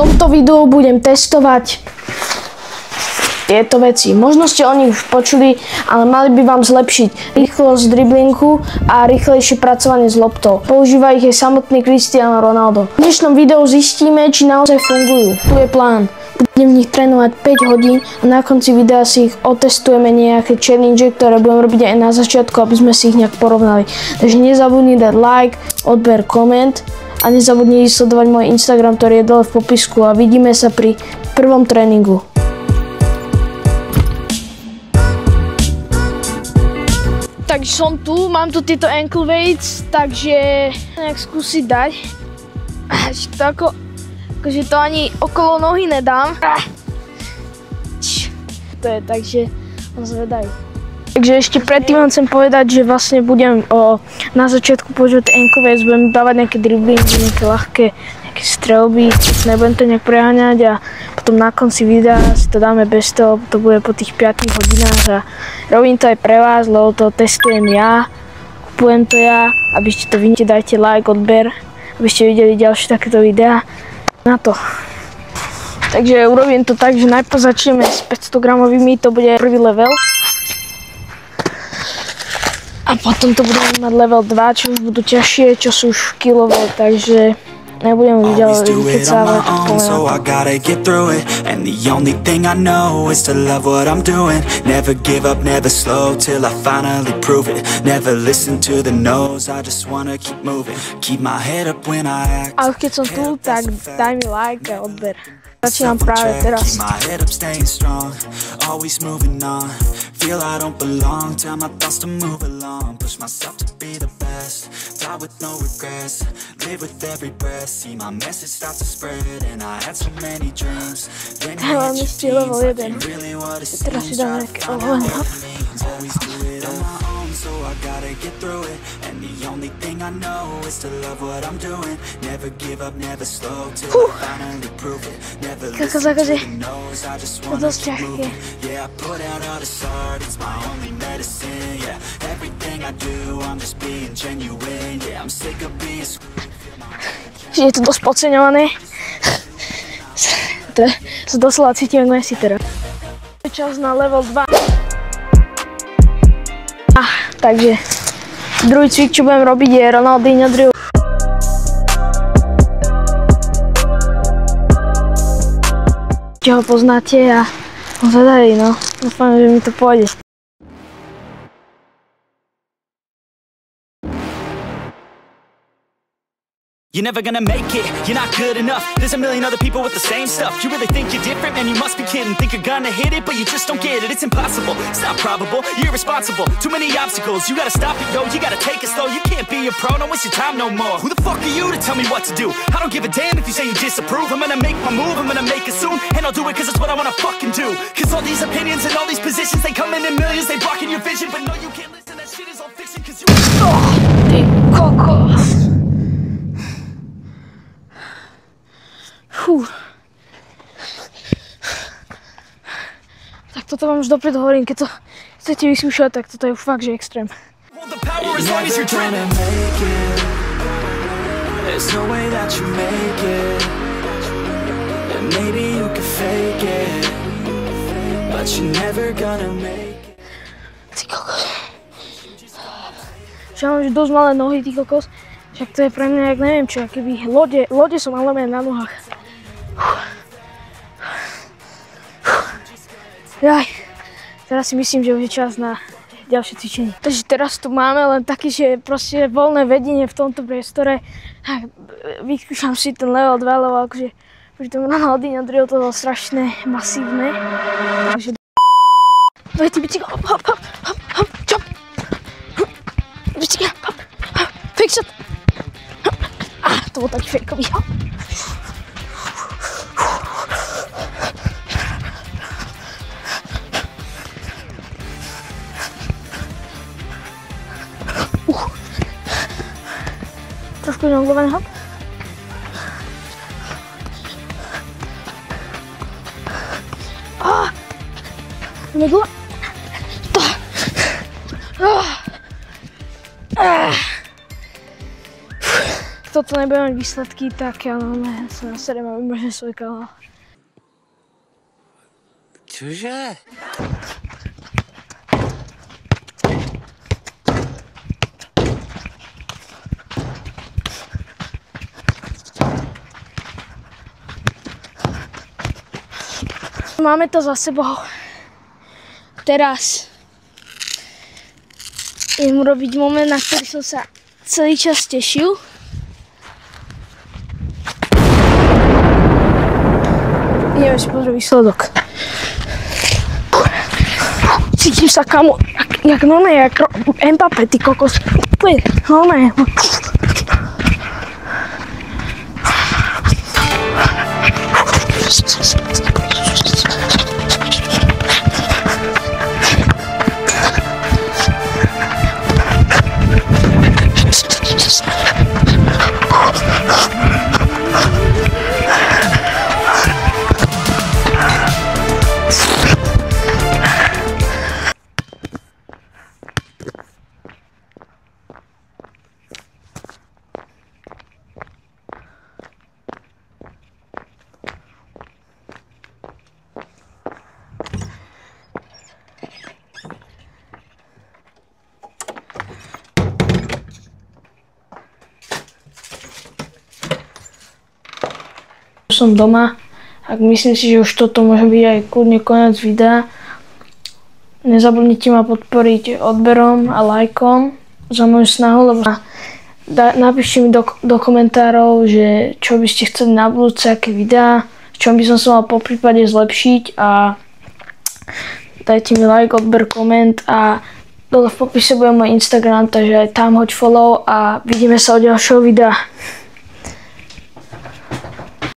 tomto videu budem testovať tieto veci. Možno ste o nich už počuli, ale mali by vám zlepšiť rýchlosť driblinku a rýchlejšie pracovanie s loptou. Používa ich aj samotný Cristiano Ronaldo. V dnešnom videu zistíme, či naozaj fungujú. Tu je plán. Budem v nich trénovať 5 hodín a na konci videa si ich otestujeme nejaké challenge, ktoré budem robiť aj na začiatku, aby sme si ich nejak porovnali. Takže nezabudni dať like, odber, koment a nezabudni sledovať môj Instagram, ktorý je dole v popisku a vidíme sa pri prvom tréningu. Takže som tu, mám tu tieto ankle weights, takže nejak skúsiť dať. Akože to ani okolo nohy nedám. To je, takže som zvedavý. Takže ešte predtým vám chcem povedať, že vlastne budem na začiatku používať ankle weights, budem dávať nejaké driblingy, nejaké ľahké strelby, nebudem to nejak preháňať a potom na konci videa si to dáme bez toho, to bude po tých 5 hodinách a robím to aj pre vás, lebo to testujem ja, kupujem to ja, aby ste to vidíte, dajte like, odber, aby ste videli ďalšie takéto videá na to. Takže urobím to tak, že najprv začneme s 500 gramovými, to bude prvý level. A potom to budeme mať level 2, čo už budú ťažšie, čo sú už kilové, takže nebudem už ďalej vykecávať. So I gotta get through it, and the only thing I know is to love what I'm doing. Never give up, never slow, till I finally prove it. Never listen to the no's, I just wanna keep moving. Keep my head up when I act. A keď som tu, tak daj mi like a odber. Začínam práve teraz. Always moving on. Feel I don't belong. Tell my thoughts to move along. Push myself to be the best. Die with no regrets. Live with every breath. See my message start to spread. And I had so many dreams. Then you hit your jeans. Like you really what it seems. Try to find out what it means. Always do it on my own. So I gotta get through it. And the only thing I know is to love what I'm doing. Never give up, never slow, till I finally prove it. Never listen to the no's, I just wanna keep moving. Yeah, I put out all this art, it's my only medicine. Yeah, everything I do, I'm just being genuine. Yeah, I'm sick of being Je to dosť podceňované. Sa doslova cítim ako Messi teraz. Čas na level 2. Takže druhý cvik, čo budem robiť, je Ronaldinho drill. Čo ho poznáte a zvedali, no. Dúfam, že mi to pôjde. You're never gonna make it, you're not good enough. There's a million other people with the same stuff. You really think you're different? Man, you must be kidding. Think you're gonna hit it, but you just don't get it. It's impossible, it's not probable, you're irresponsible. Too many obstacles, you gotta stop it, yo. You gotta take it slow, you can't be a pro. Don't waste your time no more. Who the fuck are you to tell me what to do? I don't give a damn if you say you disapprove. I'm gonna make my move, I'm gonna make it soon. And I'll do it cause it's what I wanna fucking do. Cause all these opinions and all these positions, they come in millions. They blocking your vision, but no, you can't listen. That shit is all fiction cause you... Ty kokos. Tak toto vám už dopredu hovorím, keď to chcete vyskúšať, tak toto je už fakt, že extrém. Ty kokos. Že mám už dosť malé nohy, ty kokos. Však to je pre mňa, jak neviem čo, keby lode som ale na nohách. Jaj, teraz si myslím, že už je čas na ďalšie cvičenie. Takže teraz tu máme len také, že proste voľné vedenie v tomto priestore. Vyskúšam si ten level 2, lebo akože pri tom Ronaldinho drill to bolo strašne masívne. Takže dajte bicykel, hop, hop, hop, hop, hop, chop. Bicykel, hop, hop, fake shot. To bol taký fejkový, hop. Trošku žonglovaný hop. Medla. To toto nebude mať výsledky, tak ja sa nasedem a vymažem svoj kanál. Čože? Máme to za sebou. Teraz idem urobiť moment, na ktorý som sa celý čas tešil. Ideme si pozrieť výsledok. Cítim sa, kamo, jak normálne, jak Mbappé, ty kokos. Normálne. Som doma, ak myslím si, že už toto môže byť aj kľudne koniec videa. Nezabudnite ma podporiť odberom a lajkom za moju snahu, lebo napíšte mi do komentárov, že čo by ste chceli na budúce, aké videá, v čom by som sa mal poprípade zlepšiť a dajte mi like, odber, koment a dole v popise bude môj Instagram, takže aj tam hoď follow a vidíme sa od ďalšieho videa.